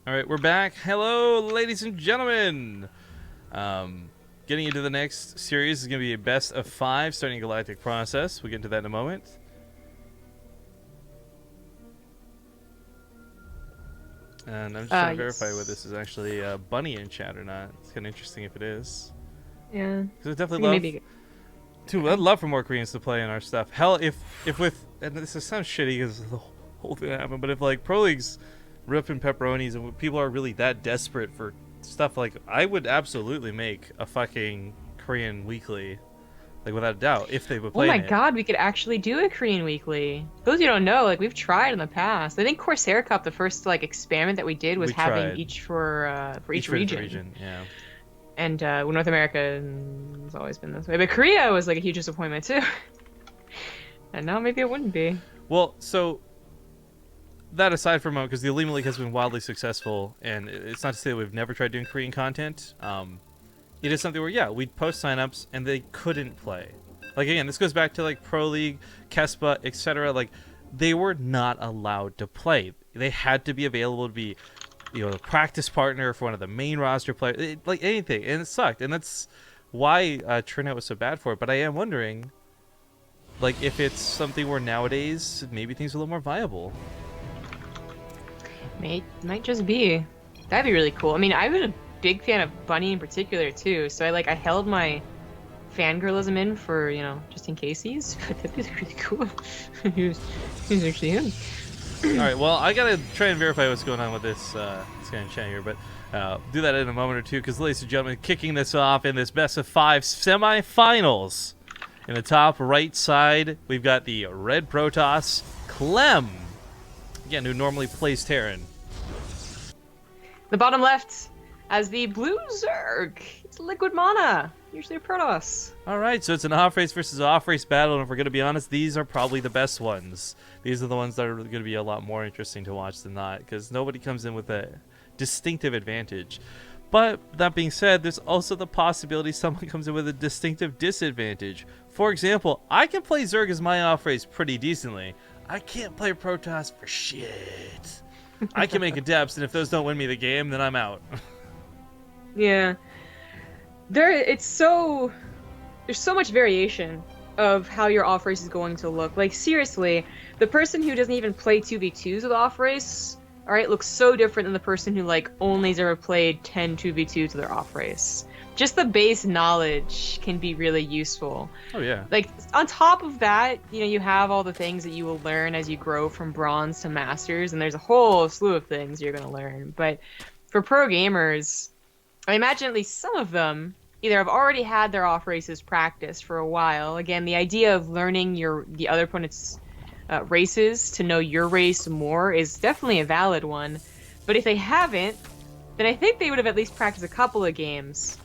All right, we're back. Hello, ladies and gentlemen. Getting into the next series is going to be a best of 5 starting Galactic Process. We'll get into that in a moment. And I'm just trying to verify whether this is actually Bunny in chat or not. It's kind of interesting if it is. Yeah. Because I definitely love... Maybe. I'd love for more Koreans to play in our stuff. Hell, if with... And this sounds shitty because the whole thing happened, but if like Pro League's ripping pepperonis and people are really that desperate for stuff, like I would absolutely make a fucking Korean weekly, like without a doubt, if they would play. Oh my it. God, we could actually do a Korean weekly. Those you don't know, like we've tried in the past. I think Corsair Cup, the first like experiment that we did was having each for each region. Yeah. And North America has always been this way, but Korea was like a huge disappointment too. And now maybe it wouldn't be. Well, so that aside for a moment, because the Elite League has been wildly successful, and it's not to say that we've never tried doing Korean content. It is something where, yeah, we'd post signups and they couldn't play. Like, again, this goes back to, like, Pro League, Kespa, etc. Like, they were not allowed to play. They had to be available to be, you know, a practice partner for one of the main roster players. Like, anything. And it sucked. And that's why turnout was so bad for it. But I am wondering, like, if it's something where nowadays maybe things are a little more viable. Might just be. That'd be really cool. I mean, I've been a big fan of Bunny in particular too, so I held my fangirlism in for, you know, just in case but that'd be really cool. he's actually him. Alright, well, I gotta try and verify what's going on with this kind of chat here, but do that in a moment or two, because ladies and gentlemen, kicking this off in this best of 5 semifinals. In the top right side, we've got the Red Protoss, Clem. Again, who normally plays Terran. The bottom left as the blue Zerg. It's liquid MaNa, usually a Protoss. Alright, so it's an off-race versus off-race battle, and if we're going to be honest, these are probably the best ones. These are the ones that are going to be a lot more interesting to watch than not, because nobody comes in with a distinctive advantage. But, that being said, there's also the possibility someone comes in with a distinctive disadvantage. For example, I can play Zerg as my off-race pretty decently. I can't play Protoss for shit. I can make adepts, and if those don't win me the game, then I'm out. Yeah. There's so much variation of how your off-race is going to look. Like, seriously, the person who doesn't even play 2v2s with off-race, alright, looks so different than the person who, like, only has ever played 10 2v2s with their off-race. Just the base knowledge can be really useful. Oh, yeah. Like, on top of that, you know, you have all the things that you will learn as you grow from Bronze to Masters, and there's a whole slew of things you're going to learn. But for pro gamers, I imagine at least some of them either have already had their off-races practiced for a while. Again, the idea of learning the other opponent's races to know your race more is definitely a valid one. But if they haven't, then I think they would have at least practiced a couple of games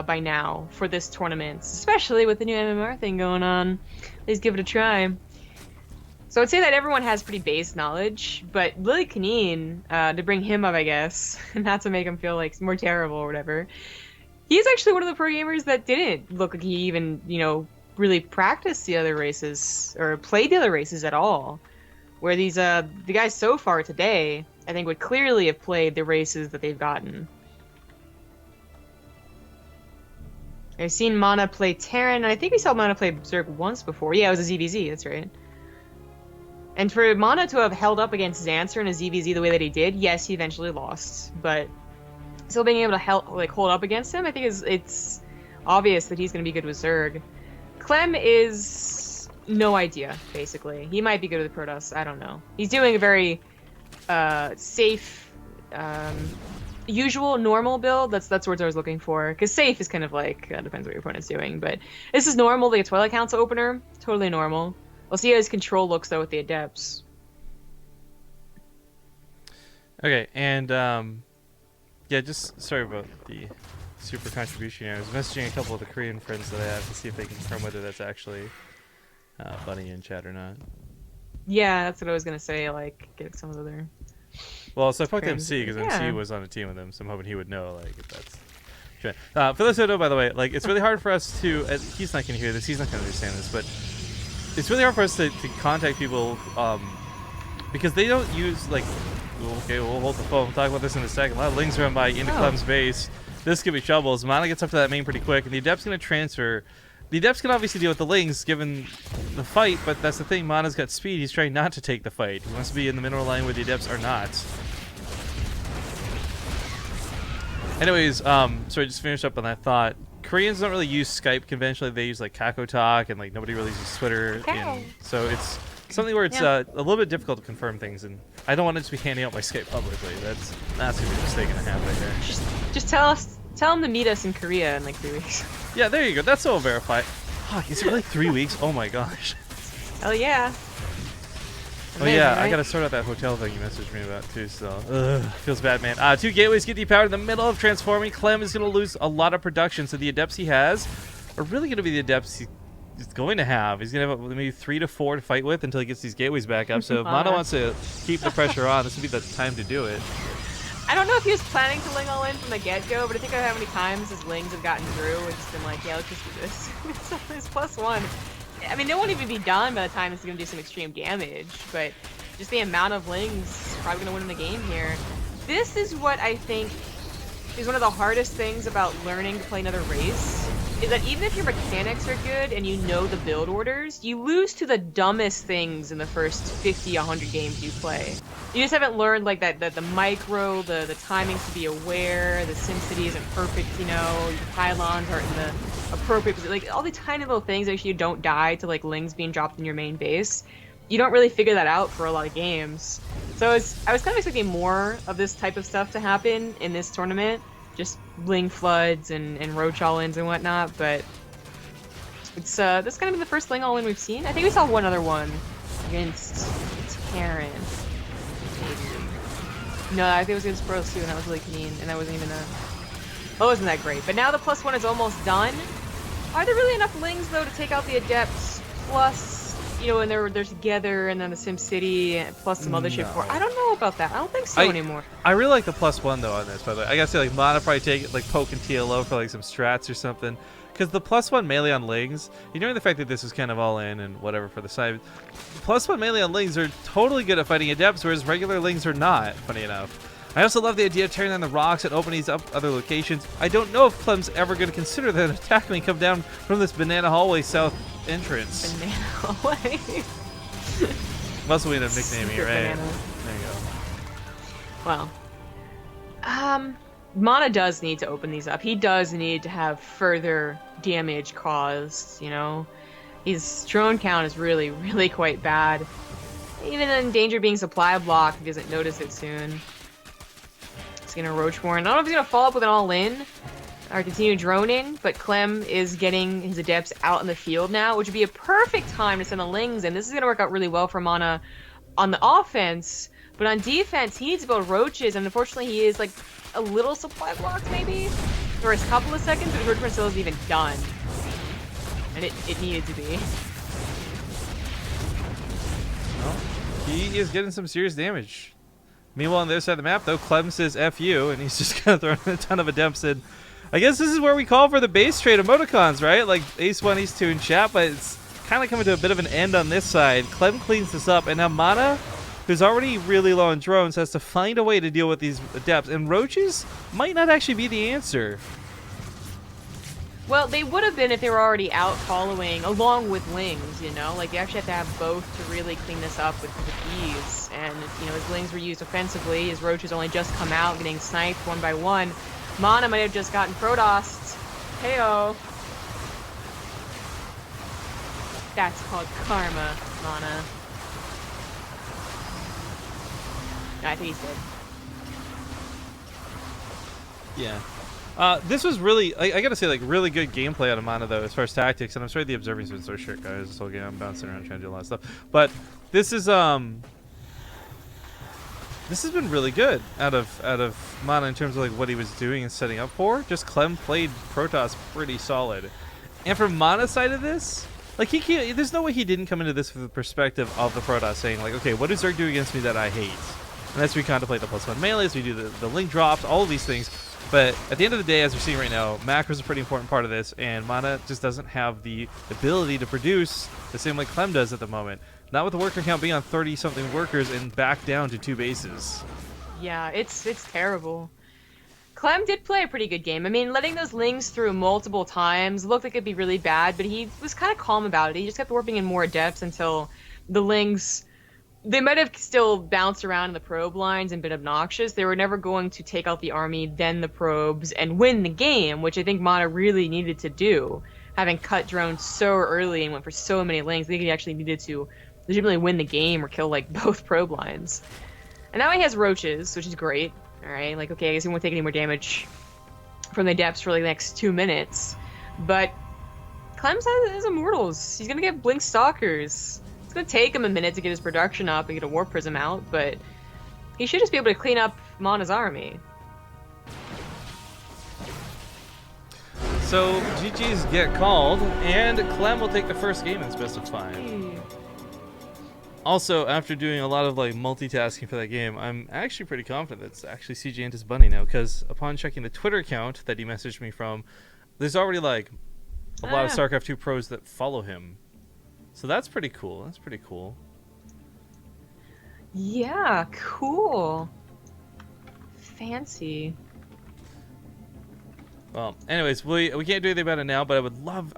by now for this tournament, especially with the new MMR thing going on. Please give it a try. So I'd say that everyone has pretty base knowledge, but Lily Kaneen, to bring him up, I guess, not to make him feel like more terrible or whatever, he's actually one of the pro gamers that didn't look like he even, you know, really practiced the other races or played the other races at all. Where these the guys so far today, I think, would clearly have played the races that they've gotten. I've seen MaNa play Terran, and I think we saw MaNa play Zerg once before. Yeah, it was a ZVZ, that's right. And for MaNa to have held up against Xancer in a ZVZ the way that he did, yes, he eventually lost, but still being able to hold up against him, I think it's obvious that he's going to be good with Zerg. Clem is no idea, basically. He might be good with Protoss, I don't know. He's doing a very safe, usual, normal build. That's the words I was looking for. Because safe is kind of like, depends what your opponent's doing. But this is normal, like a Twilight Council opener. Totally normal. We'll see how his control looks, though, with the Adepts. Okay, and, yeah, just sorry about the super contribution here. I was messaging a couple of the Korean friends that I have to see if they can confirm whether that's actually Bunny in chat or not. Yeah, that's what I was going to say, like, get some of their... Well, so I talked to MC because MC was on a team with him, so I'm hoping he would know, like, if that's... For those who don't know, by the way, like, it's really hard for us to... he's not going to hear this, he's not going to understand this, but it's really hard for us to contact people because they don't use, like, Okay, we'll hold the phone. We'll talk about this in a second. A lot of Lings run by into Oh. Clem's base. This could be trouble as MaNa gets up to that main pretty quick, and the Adept's going to transfer. The Adept's can obviously deal with the Lings given the fight, but that's the thing. MaNa's got speed. He's trying not to take the fight. He wants to be in the mineral line where the Adepts are not. Anyways, so I just finished up on that thought. Koreans don't really use Skype conventionally. They use like Kako Talk, and like nobody really uses Twitter. Okay. And so it's something where it's a little bit difficult to confirm things, and I don't want it to be handing out my Skype publicly. That's gonna be a mistake gonna happen right there. Just tell them to meet us in Korea in like 3 weeks. Yeah, there you go. That's all verified. Fuck, is it really 3 weeks? Oh my gosh. Hell yeah. Oh yeah, Amazing, I right? gotta sort out that hotel thing you messaged me about too, so feels bad, man. 2 gateways get depowered in the middle of transforming. Clem is gonna lose a lot of production, so the Adepts he has are really gonna be the Adepts he's going to have. He's gonna have maybe 3 to 4 to fight with until he gets these gateways back up. So if MaNa wants to keep the pressure on, this would be the time to do it. I don't know if he was planning to Ling all in from the get-go, but I think how many times his Lings have gotten through and just been like, yeah, let's just do this. So it's +1. I mean, they won't even be done by the time it's going to do some extreme damage, but just the amount of Lings is probably going to win the game here. This is what I think is one of the hardest things about learning to play another race, is that even if your mechanics are good and you know the build orders, you lose to the dumbest things in the first 50, 100 games you play. You just haven't learned like that the micro, the timings to be aware, the SimCity isn't perfect, you know, your pylons aren't in the appropriate position, like all the tiny little things that actually you don't die to like Lings being dropped in your main base. You don't really figure that out for a lot of games. So I was kind of expecting more of this type of stuff to happen in this tournament. Just Ling floods and Roach all-ins and whatnot, but it's this is gonna be the first Ling all-in we've seen. I think we saw one other one against Terran. Maybe. No, I think it was against Pros too, and that was really clean, and that wasn't even well, it wasn't that great. But now the +1 is almost done. Are there really enough Lings though to take out the Adepts plus, you know, and they're together, and then the SimCity plus some other shit? I don't know about that. I don't think so anymore. I really like the +1 though on this, by the way. I gotta say, like, MaNa probably take it like poke and TLO for like some strats or something. Because the +1 melee on Lings, ignoring the fact that this is kind of all in and whatever for the side, +1 melee on Lings are totally good at fighting Adepts, whereas regular Lings are not, funny enough. I also love the idea of tearing down the rocks and opening up other locations. I don't know if Clem's ever going to consider that an attack may come down from this banana hallway south entrance. Banana hallway. Must we end up nicknaming it, right? Banana. There you go. Well, MaNa does need to open these up. He does need to have further damage caused, you know? His drone count is really, really quite bad. Even in danger of being supply blocked, he doesn't notice it soon. He's gonna Roachborn. I don't know if he's gonna follow up with an all-in or continue droning, but Clem is getting his Adepts out in the field now, which would be a perfect time to send the Lings in. This is gonna work out really well for MaNa on the offense, but on defense, he needs to build Roaches, and unfortunately he is like a little supply blocked maybe for a couple of seconds, but Roachborn still isn't even done. And it needed to be. Well, he is getting some serious damage. Meanwhile, on the other side of the map, though, Clem says F you, and he's just kind of throwing a ton of Adepts in. I guess this is where we call for the base trade emoticons, right? Like Ace 1, Ace 2 in chat, but it's kind of coming to a bit of an end on this side. Clem cleans this up, and now MaNa, who's already really low on drones, has to find a way to deal with these Adepts, and Roaches might not actually be the answer. Well, they would have been if they were already out following along with Lings, you know? Like, they actually have to have both to really clean this up with ease. And, you know, his Lings were used offensively. His Roaches only just come out, getting sniped one by one. MaNa might have just gotten Protossed. Heyo. That's called karma, MaNa. No, I think he's dead. Yeah. This was really, I gotta say, like, really good gameplay out of MaNa, though, as far as tactics. And I'm sorry the observing's been so shit, guys. This whole game, I'm bouncing around trying to do a lot of stuff. But this is, this has been really good out of MaNa in terms of, like, what he was doing and setting up for. Just Clem played Protoss pretty solid. And from MaNa's side of this, like, he can't, there's no way he didn't come into this with the perspective of the Protoss saying, like, okay, what does Zerg do against me that I hate? And as we contemplate the +1 melees, we do the link drops, all of these things. But at the end of the day, as we're seeing right now, macro is a pretty important part of this, and MaNa just doesn't have the ability to produce the same way Clem does at the moment. Not with the worker count being on 30-something workers and back down to 2 bases. Yeah, it's terrible. Clem did play a pretty good game. I mean, letting those lings through multiple times looked like it'd be really bad, but he was kind of calm about it. He just kept warping in more depths until the lings... They might have still bounced around in the probe lines and been obnoxious. They were never going to take out the army, then the probes, and win the game, which I think MaNa really needed to do. Having cut drones so early and went for so many lings, I think he actually needed to legitimately win the game or kill, like, both probe lines. And now he has roaches, which is great. Alright, like, okay, I guess he won't take any more damage from the depths for, like, the next 2 minutes. But Clem has his immortals. He's gonna get blink stalkers. It's gonna take him a minute to get his production up and get a warp prism out, but he should just be able to clean up MaNa's army. So GG's get called, and Clem will take the first game in this best of 5. Also, after doing a lot of like multitasking for that game, I'm actually pretty confident that it's actually CJ and his bunny now, because upon checking the Twitter account that he messaged me from, there's already like a lot of StarCraft 2 pros that follow him. So that's pretty cool. That's pretty cool. Yeah, cool. Fancy. Well, anyways, we can't do anything about it now, but I would love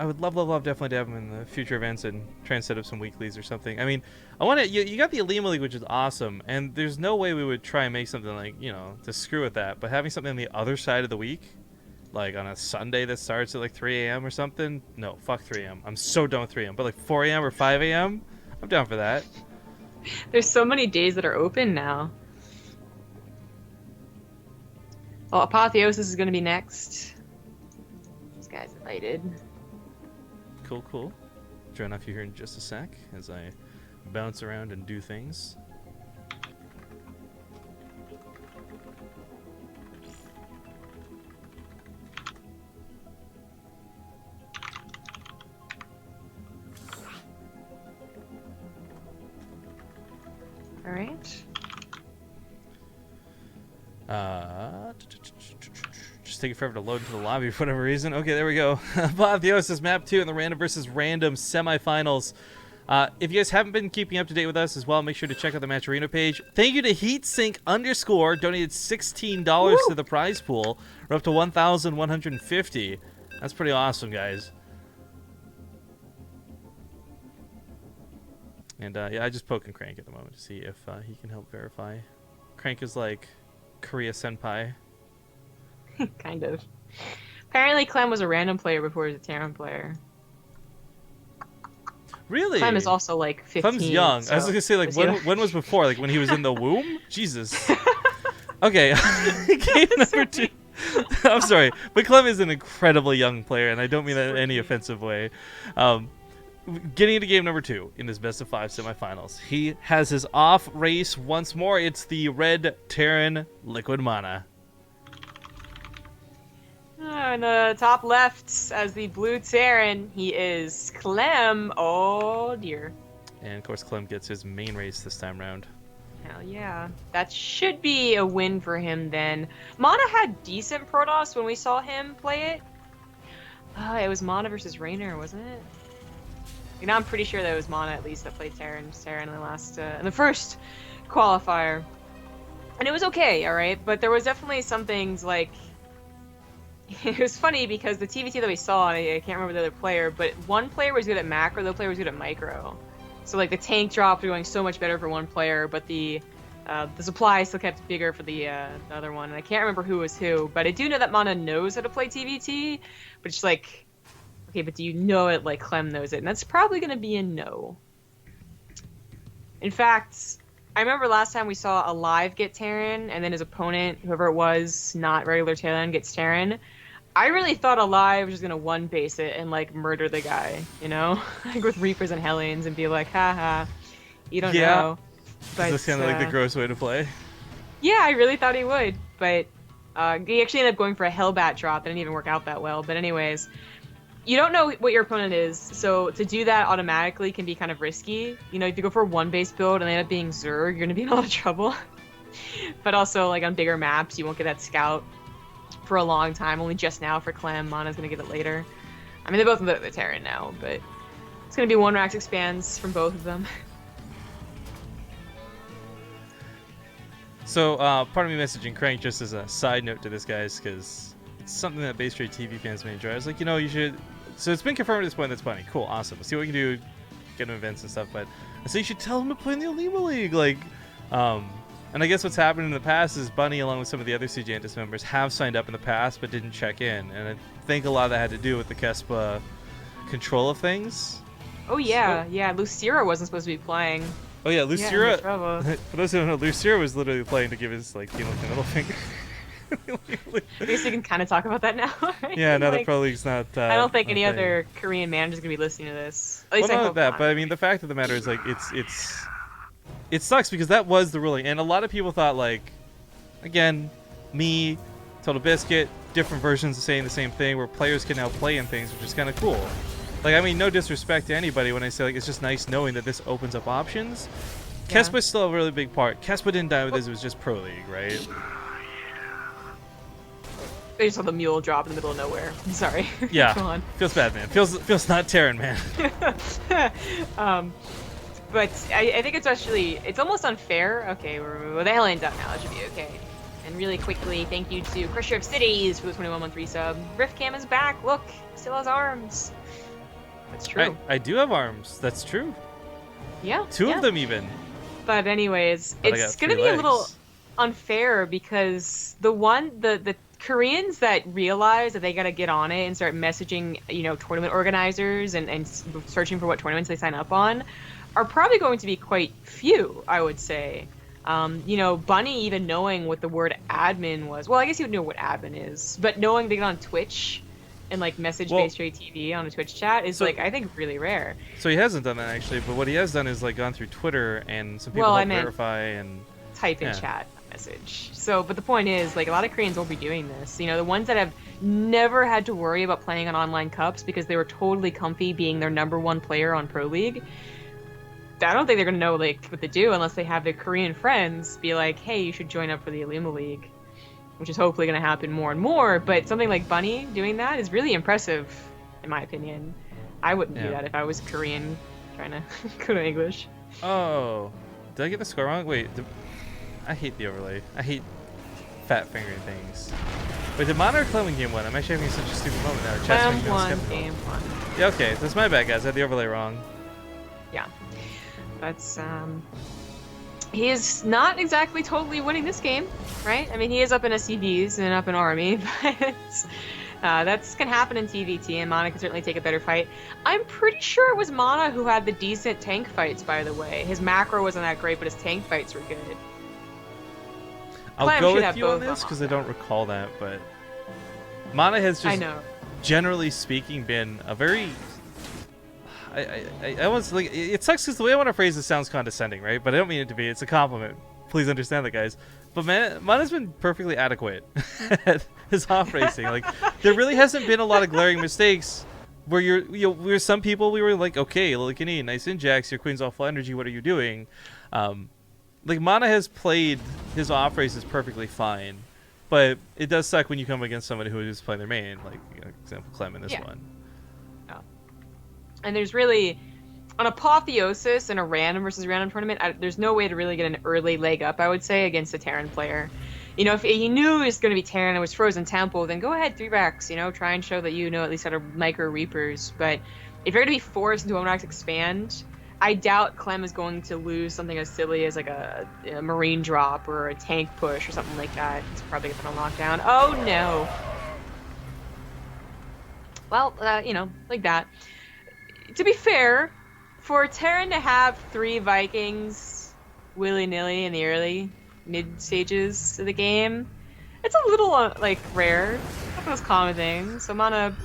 definitely to have him in the future events and try and set up some weeklies or something. I mean, I want to. You got the Alima League, which is awesome, and there's no way we would try and make something like, you know, to screw with that. But having something on the other side of the week, like on a Sunday that starts at like 3 a.m. or something. No, fuck 3 a.m. I'm so done with 3 a.m. But like 4 a.m. or 5 a.m. I'm down for that. There's so many days that are open now. Well, Apotheosis is going to be next. This guy's invited. Cool, cool. Join off you here in just a sec as I bounce around and do things. All right. Just taking forever to load into the lobby for whatever reason. Okay, there we go. Apotheosis Map 2 in the random versus random semifinals. If you guys haven't been keeping up to date with us as well, make sure to check out the Match Arena page. Thank you to HeatSink_ donated $16 to the prize pool. We're up to 1,150. That's pretty awesome, guys. And yeah, I just poking Crank at the moment to see if he can help verify. Crank is like Korea Senpai. Kind of. Apparently Clem was a random player before he was a Terran player. Really? Clem is also like 15. Clem's young. So I was gonna say, like, when was before? Like when he was in the womb? Jesus. Okay. Game number 2. I'm sorry, but Clem is an incredibly young player, and I don't mean that in any offensive way. Getting into game number 2 in his best of 5 semifinals. He has his off race once more. It's the red Terran Liquid MaNa. In the top left, as the blue Terran, he is Clem. Oh dear. And of course, Clem gets his main race this time round. Hell yeah. That should be a win for him then. MaNa had decent Protoss when we saw him play it. It was MaNa versus Raynor, wasn't it? You know, I'm pretty sure that it was MaNa at least that played Terran in the last, in the first qualifier. And it was okay, alright? But there was definitely some things like... It was funny because the TVT that we saw, I can't remember the other player, but one player was good at macro, the other player was good at micro. So like the tank drop was going so much better for one player, but the supply still kept bigger for the other one. And I can't remember who was who, but I do know that MaNa knows how to play TVT, but it's like, okay, but do you know it like Clem knows it? And that's probably going to be a no. In fact, I remember last time we saw Alive get Terran, and then his opponent, whoever it was, not regular Terran, gets Terran. I really thought Alive was just gonna one base it and like murder the guy, you know, like with Reapers and Hellions, and be like, haha, you don't know. But that's kind of like the gross way to play. Yeah, I really thought he would, but he actually ended up going for a Hellbat drop. That didn't even work out that well. But anyways, you don't know what your opponent is, so to do that automatically can be kind of risky. You know, if you go for a one-base build and they end up being Zerg, you're gonna be in a lot of trouble. But also, like on bigger maps, you won't get that scout for a long time. Only just now for Clem. MaNa's gonna get it later. I mean, they're both in the Terran now, but it's gonna be one Rax expands from both of them. So, part of me messaging Crank just as a side note to this, guys, because it's something that BaseTradeTV fans may enjoy. I was like, you should. So it's been confirmed at this point. That's funny. Cool, awesome. Let's see what we can do, get him events and stuff. But I say you should tell him to play in the Alima League, like. And I guess what's happened in the past is Bunny, along with some of the other CGNTS members, have signed up in the past but didn't check in, and I think a lot of that had to do with the Kespa control of things. Oh yeah, yeah. Lucira wasn't supposed to be playing. Oh yeah, Lucira. Yeah, for those who don't know, Lucira was literally playing to give his team like the middle finger. I guess you can kind of talk about that now, right? Yeah, now that Pro League's not. I don't think any other Korean manager's gonna be listening to this. At least I hope that, not. but I mean, the fact of the matter is, like, it sucks because that was the ruling, and a lot of people thought, like, again, me, Total Biscuit, different versions of saying the same thing, where players can now play in things, which is kind of cool. Like, I mean, no disrespect to anybody when I say, like, it's just nice knowing that this opens up options. Yeah. Kespa's still a really big part. Kespa didn't die with this; it was just Pro League, right? They just saw the mule drop in the middle of nowhere. I'm sorry. Yeah. Go on. Feels bad, man. Feels not Terran, man. But I think it's almost unfair. Okay, we're the hell ain't done now. It should be okay. And really quickly, thank you to Crusher of Cities for the 21-month resub. Riftcam is back. Look, still has arms. That's true. I do have arms. That's true. Yeah. Two of them even. But anyways, it's gonna be a little unfair because the Koreans that realize that they gotta get on it and start messaging, tournament organizers and searching for what tournaments they sign up on, are probably going to be quite few, I would say. Bunny even knowing what the word admin was. Well, I guess he would know what admin is, but knowing to get on Twitch and like message BaseTradeTV on a Twitch chat is I think really rare. So he hasn't done that actually, but what he has done is like gone through Twitter and some people help verify and type in chat message. So, but the point is, like, a lot of Koreans won't be doing this. The ones that have never had to worry about playing on online cups because they were totally comfy being their #1 player on Pro League. I don't think they're gonna know like what to do unless they have their Korean friends be like, "Hey, you should join up for the Alima League," which is hopefully gonna happen more and more. But something like Bunny doing that is really impressive, in my opinion. I wouldn't do that if I was Korean trying to go to English. Oh, did I get the score wrong? Wait, I hate the overlay. I hate fat fingering things. Wait, did MaNa or Clem win game 1? I'm actually having such a stupid moment now. Clem won game 1. Yeah, okay, that's my bad, guys. I had the overlay wrong. Yeah. That's, he is not exactly totally winning this game, right? I mean, he is up in SCVs and up in Army, but that's can happen in TVT, and MaNa can certainly take a better fight. I'm pretty sure it was MaNa who had the decent tank fights, by the way. His macro wasn't that great, but his tank fights were good. I'll go with you on this because I don't recall that, but MaNa has just, generally speaking, been a very... I was like, it sucks because the way I want to phrase this sounds condescending, right? But I don't mean it to be. It's a compliment. Please understand that, guys. But MaNa's been perfectly adequate at his off racing. Like, there really hasn't been a lot of glaring mistakes where where some people we were like, okay, look, you need nice injects, your queen's all full energy, what are you doing? Like, MaNa has played his off races perfectly fine, but it does suck when you come against somebody who is playing their main, like, example, Clem in this one. And there's really, on Apotheosis in a random versus random tournament, there's no way to really get an early leg up, I would say, against a Terran player. If he knew it was going to be Terran and it was Frozen Temple, then go ahead, 3-racks, try and show that at least how to micro Reapers. But if you're going to be forced into 1-racks expand, I doubt Clem is going to lose something as silly as like a marine drop or a tank push or something like that. He's probably going to lockdown. Oh no. Well, like that. To be fair, for Terran to have 3 Vikings willy-nilly in the early, mid stages of the game, it's a little, rare. Not the most common thing, so MaNa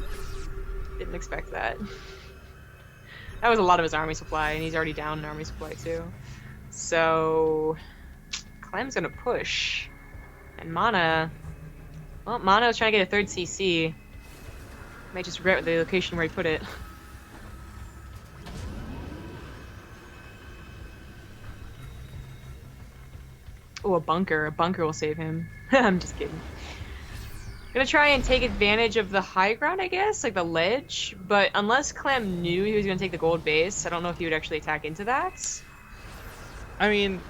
didn't expect that. That was a lot of his army supply, and he's already down in army supply, too. So, Clem's gonna push. And MaNa was trying to get a 3rd CC. Might just regret the location where he put it. Oh, a bunker. A bunker will save him. I'm just kidding. Gonna try and take advantage of the high ground, I guess, like the ledge. But unless Clem knew he was gonna take the gold base, I don't know if he would actually attack into that. I mean,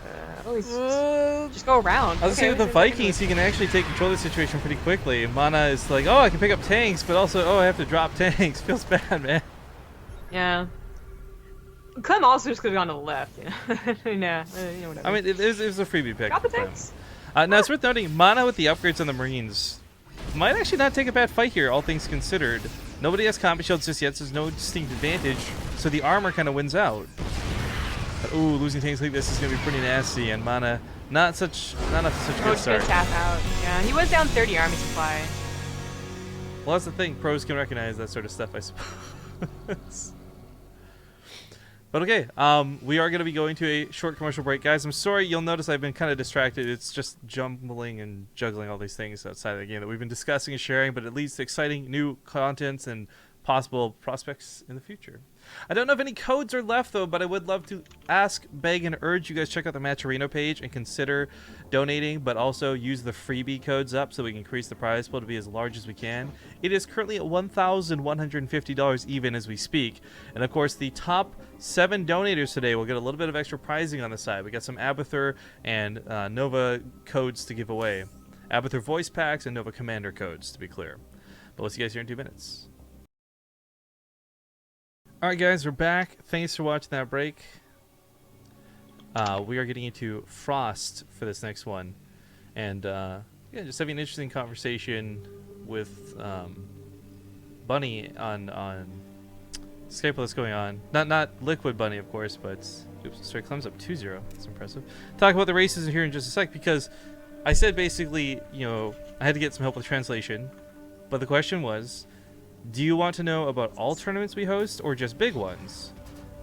just go around. I was saying with the Vikings, he can actually take control of the situation pretty quickly. MaNa is like, oh, I can pick up tanks, but also, oh, I have to drop tanks. Feels bad, man. Yeah. Clem also just could have gone to the left. You know, whatever. I mean, it was a freebie pick. Got the tanks. Now, it's worth noting, MaNa with the upgrades on the Marines might actually not take a bad fight here, all things considered. Nobody has combat shields just yet, so there's no distinct advantage, so the armor kind of wins out. But, ooh, losing tanks like this is going to be pretty nasty, and MaNa, not such a good start. Tap out. Yeah, he was down 30 army supply. Well, that's the thing. Pros can recognize that sort of stuff, I suppose. But okay, we are going to be going to a short commercial break, guys. I'm sorry, you'll notice I've been kind of distracted. It's just jumbling and juggling all these things outside of the game that we've been discussing and sharing, but it leads to exciting new contents and possible prospects in the future. I don't know if any codes are left, though, but I would love to ask, beg, and urge you guys check out the Matcherino page and consider donating, but also use the freebie codes up so we can increase the prize pool to be as large as we can. It is currently at $1,150 even as we speak. And, of course, the top 7 donators today will get a little bit of extra prizing on the side. We got some Abathur and Nova codes to give away. Abathur voice packs and Nova Commander codes, to be clear. But we'll see you guys here in 2 minutes. Alright guys, we're back. Thanks for watching that break. We are getting into Frost for this next one. And yeah, just having an interesting conversation with Bunny on Skype. What's going on. Not Liquid Bunny, of course, but oops, sorry, Clem's up 2-0. That's impressive. Talk about the races here in just a sec, because I said basically, you know, I had to get some help with translation. But the question was, do you want to know about all tournaments we host or just big ones?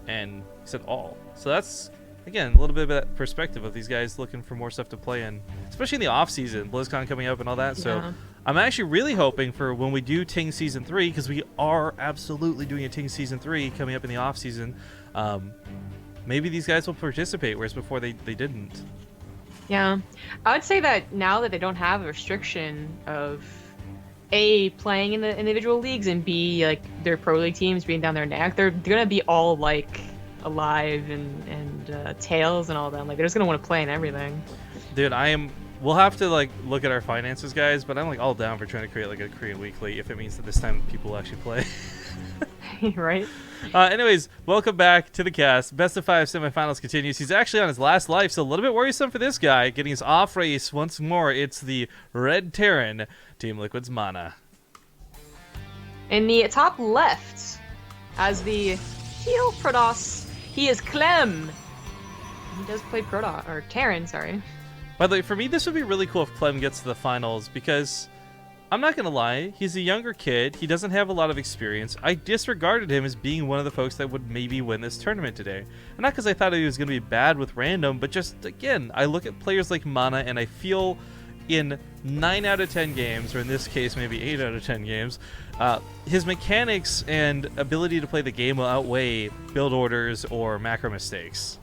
And he said all. So that's, again, a little bit of that perspective of these guys looking for more stuff to play in, especially in the off season, BlizzCon coming up and all that. So Yeah. I'm actually really hoping for when we do Ting Season 3, because we are absolutely doing a Ting Season 3 coming up in the off season. Maybe these guys will participate, whereas before they didn't. Yeah. I would say that now that they don't have a restriction of A, playing in the individual leagues, and B, like their pro league teams being down their neck, they're gonna be all like Alive and Tails and all them. Like they're just gonna want to play in everything. Dude, we'll have to like look at our finances, guys, but I'm like all down for trying to create like a Korean weekly if it means that this time people will actually play. Right? Anyways, welcome back to the cast. Best of 5 semifinals continues. He's actually on his last life, so a little bit worrisome for this guy. Getting his off race once more. It's the Red Terran, Team Liquid's MaNa. In the top left, as the heel Protoss, he is Clem. He does play Protoss, or Terran, sorry. By the way, for me, this would be really cool if Clem gets to the finals, because I'm not going to lie, he's a younger kid. He doesn't have a lot of experience. I disregarded him as being one of the folks that would maybe win this tournament today. And not because I thought he was going to be bad with random, but just, again, I look at players like MaNa and I feel in 9 out of 10 games, or in this case, maybe 8 out of 10 games, his mechanics and ability to play the game will outweigh build orders or macro mistakes.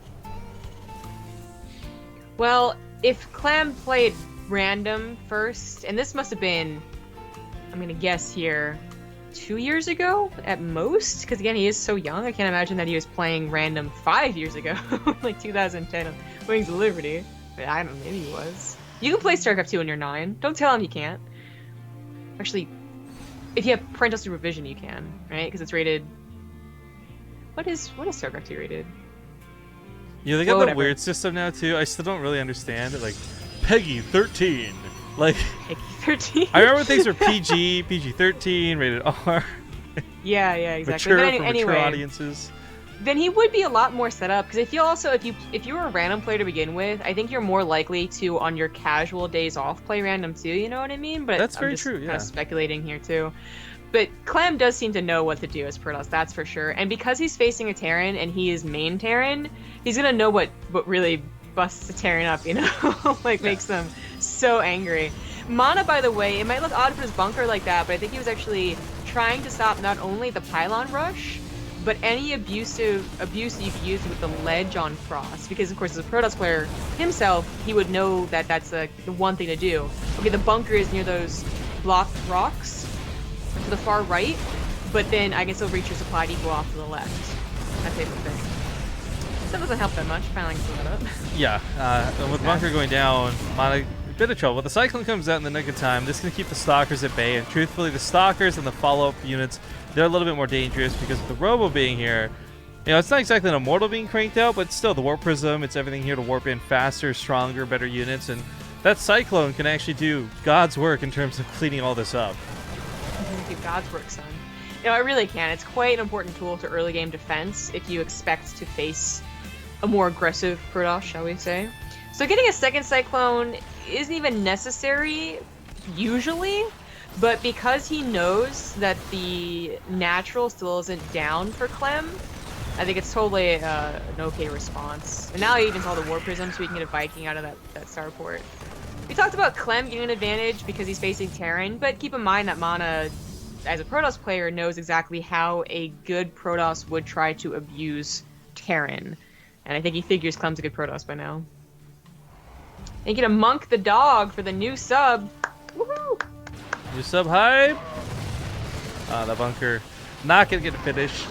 Well, if Clem played random first, and this must have been, I'm gonna guess here, 2 years ago at most, because again he is so young. I can't imagine that he was playing random 5 years ago, like 2010 on Wings of Liberty. But I don't know, maybe he was. You can play StarCraft 2 when you're 9. Don't tell him you can't. Actually, if you have parental supervision, you can, right? Because it's rated. What is StarCraft 2 rated? Yeah, they got that weird system now too. I still don't really understand it. Like Peggy 13. Like Peggy 13. I remember things were PG, PG-13, rated R. Yeah, exactly. Mature for mature audiences. Then he would be a lot more set up, because I feel also if you were a random player to begin with, I think you're more likely to on your casual days off play random too. You know what I mean? But that's I'm very just true. Yeah. Kind of speculating here too. But Clem does seem to know what to do as Protoss, that's for sure. And because he's facing a Terran and he is main Terran, he's gonna know what really busts a Terran up, you know, like makes them so angry. MaNa, by the way, it might look odd for his bunker like that, but I think he was actually trying to stop not only the pylon rush, but any abuse you could use with the ledge on Frost, because of course as a Protoss player himself, he would know that that's the one thing to do. Okay, the bunker is near those blocked rocks to the far right, but then I can still reach your supply depot off to the left. That type of thing. Still doesn't help that much. Finally clean that up. Yeah, and with Bunker going down, MaNa a bit of trouble. The Cyclone comes out in the nick of time. This can keep the Stalkers at bay, and truthfully, the Stalkers and the follow-up units, they're a little bit more dangerous because of the Robo being here. You know, it's not exactly an Immortal being cranked out, but still, the Warp Prism, it's everything here to warp in faster, stronger, better units, and that Cyclone can actually do God's work in terms of cleaning all this up. Do God's work, son. You know, it really can. It's quite an important tool to early game defense if you expect to face a more aggressive Protoss, shall we say. So getting a second Cyclone isn't even necessary, usually, but because he knows that the natural still isn't down for Clem, I think it's totally an okay response. And now he even saw the War Prism, so we can get a Viking out of that starport. We talked about Clem getting an advantage because he's facing Terran, but keep in mind that MaNa, as a Protoss player, knows exactly how a good Protoss would try to abuse Terran. And I think he figures Clem's a good Protoss by now. And get a Monk the Dog for the new sub. Woohoo! New sub hype! The Bunker not going to get a finish.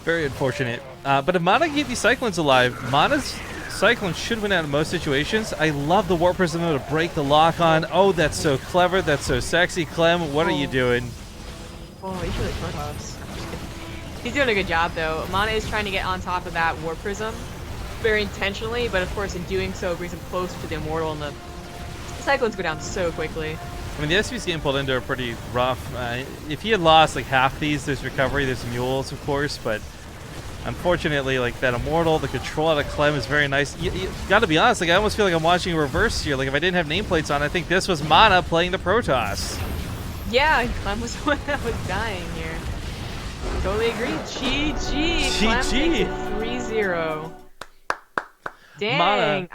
Very unfortunate. But if MaNa can keep these Cyclones alive, MaNa's Cyclone should win out in most situations. I love the Warp Prism to break the lock on. Oh, that's so clever. That's so sexy. Clem, what are you doing? Oh, he's really Protoss. He's doing a good job, though. MaNa is trying to get on top of that Warp Prism very intentionally, but of course in doing so brings him closer to the Immortal, and the Cyclones go down so quickly. I mean, the SV's getting pulled into are pretty rough. If he had lost like half these, there's recovery, there's mules, of course, but unfortunately, like that Immortal, the control out of Clem is very nice. You gotta be honest, like I almost feel like I'm watching a reverse here. Like if I didn't have nameplates on, I think this was MaNa playing the Protoss. Yeah, Clem was the one that was dying here. Totally agree. GG. Clem makes it 3-0. Dang.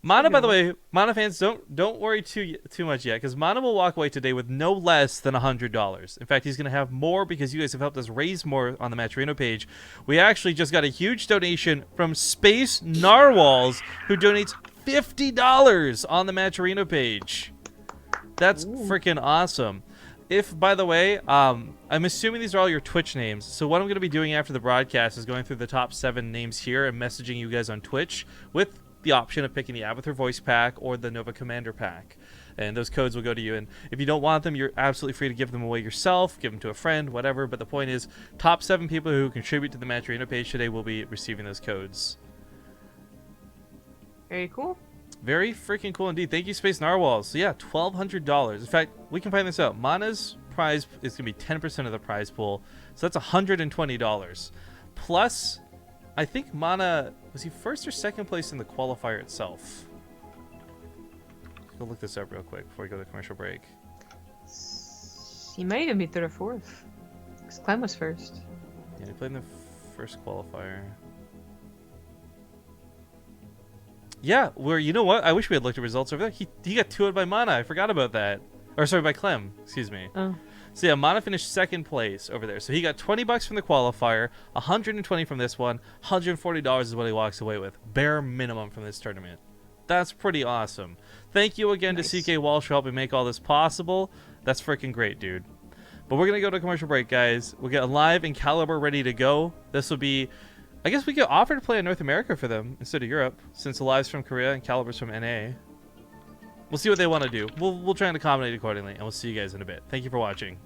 MaNa, by the way, MaNa fans, don't worry too much yet, because MaNa will walk away today with no less than $100. In fact, he's going to have more because you guys have helped us raise more on the Matcherino page. We actually just got a huge donation from Space Narwhals, who donates $50 on the Matcherino page. That's freaking awesome. If, by the way, I'm assuming these are all your Twitch names, so what I'm going to be doing after the broadcast is going through the top 7 names here and messaging you guys on Twitch with the option of picking the Avatar Voice Pack or the Nova Commander Pack. And those codes will go to you, and if you don't want them, you're absolutely free to give them away yourself, give them to a friend, whatever, but the point is, top 7 people who contribute to the Matcherino page today will be receiving those codes. Very cool. Very freaking cool indeed. Thank you, Space Narwhals. So yeah, $1,200. In fact, we can find this out. MaNa's prize is going to be 10% of the prize pool, so that's $120. Plus, I think MaNa, was he first or second place in the qualifier itself? Let's go look this up real quick before we go to commercial break. He might even be 3rd or 4th. Because Clem was first. Yeah, he played in the first qualifier. Yeah, where, you know what? I wish we had looked at results over there. He got 2-0 by MaNa. I forgot about that. Or sorry, by Clem. Excuse me. Oh. So yeah, MaNa finished 2nd place over there. So he got $20 from the qualifier, $120 from this one, $140 is what he walks away with. Bare minimum from this tournament. That's pretty awesome. Thank you again to CK Walsh for helping make all this possible. That's freaking great, dude. But we're going to go to commercial break, guys. We'll get Live and Caliber ready to go. This will be... I guess we could offer to play in North America for them instead of Europe, since Alive's from Korea and Caliber's from NA. We'll see what they want to do. We'll try and accommodate accordingly, and we'll see you guys in a bit. Thank you for watching.